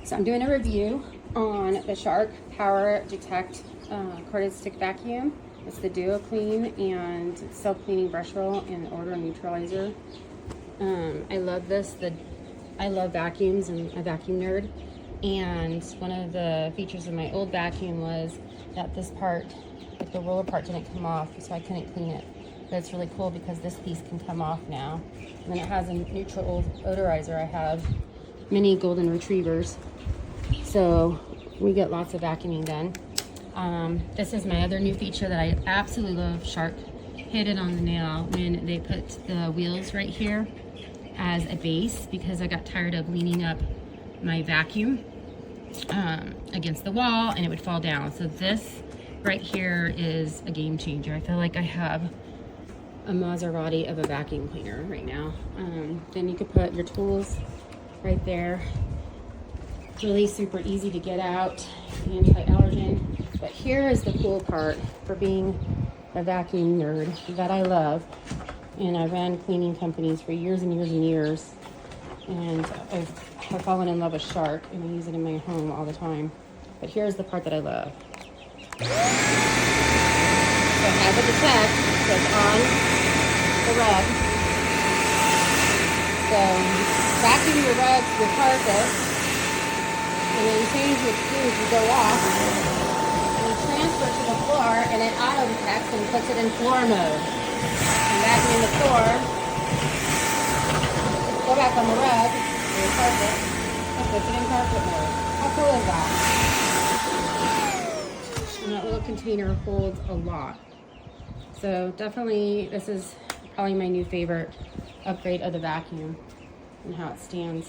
So I'm doing a review on the Shark Power Detect corded stick vacuum. It's the Duo Clean and self-cleaning brush roll and odor neutralizer. I love this. I love vacuums and a vacuum nerd. And one of the features of my old vacuum was that this part, like the roller part, didn't come off, so I couldn't clean it. But it's really cool because this piece can come off now. And then it has a neutral odorizer. I have mini golden retrievers, so we get lots of vacuuming done. This is my other new feature that I absolutely love. Shark hit it on the nail when they put the wheels right here as a base, because I got tired of leaning up my vacuum against the wall and it would fall down. So this right here is a game changer. I feel like I have a Maserati of a vacuum cleaner right now. Then you could put your tools right there. Really super easy to get out, anti-allergen. But here is the cool part for being a vacuum nerd that I love. And I ran cleaning companies for years and years and years. And I've fallen in love with Shark, and I use it in my home all the time. But here's the part that I love. So I have it detect, so it's on the rug. So vacuum your rugs, your carpet, and then change which screws you go off, and you transfer to the floor, and it auto detects and puts it in floor mode. And vacuum the floor, go back on the rug, or your carpet, and puts it in carpet mode. How cool is that? And that little container holds a lot. So definitely, this is probably my new favorite upgrade of the vacuum and how it stands.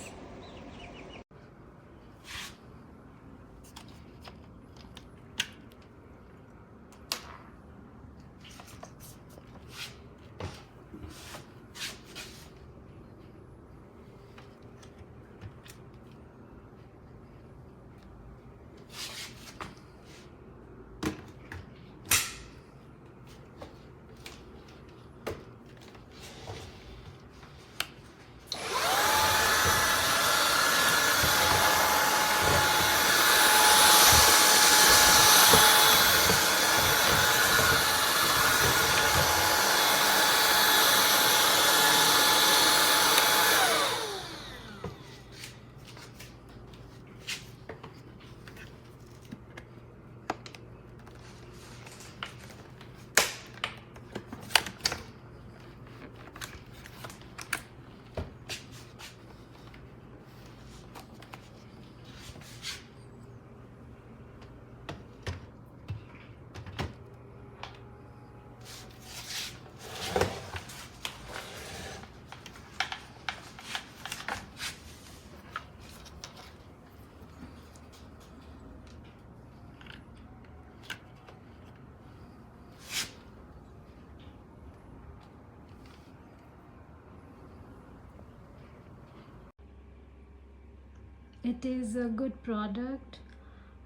It is a good product.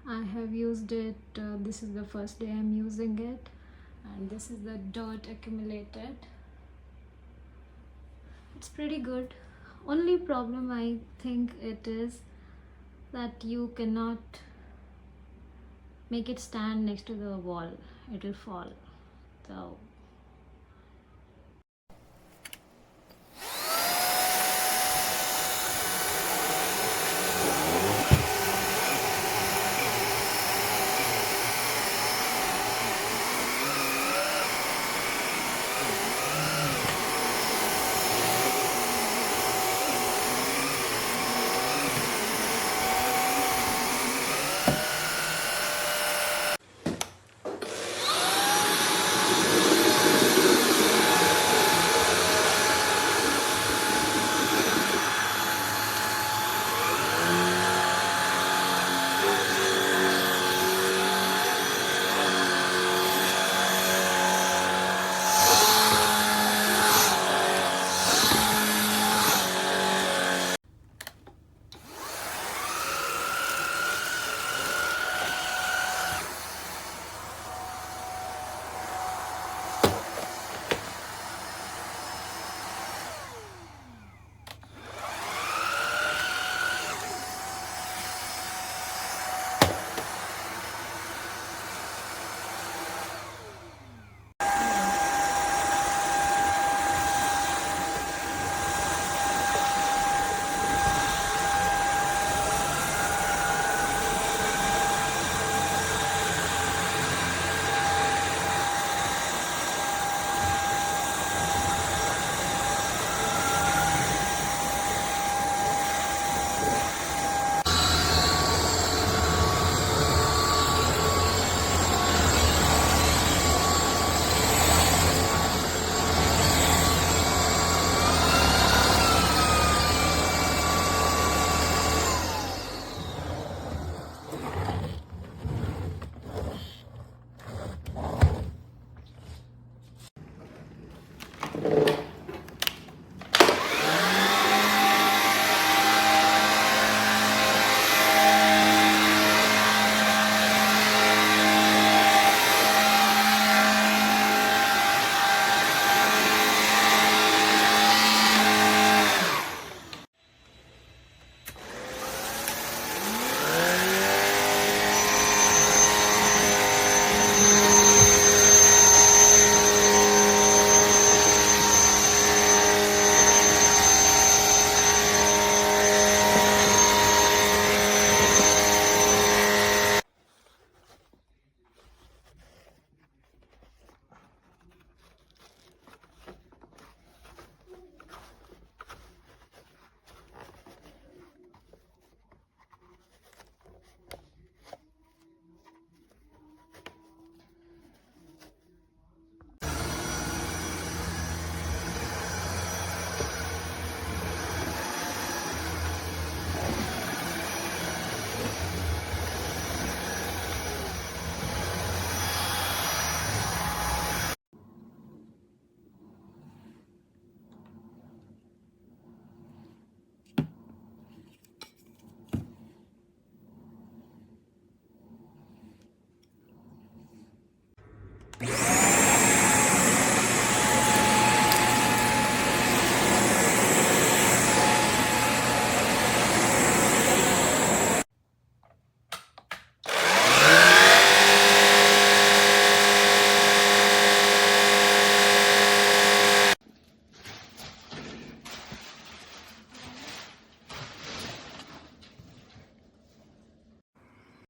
I have used it. This is the first day I'm using it, and this is the dirt accumulated. It's pretty good. Only problem I think it is that you cannot make it stand next to the wall. It will fall. So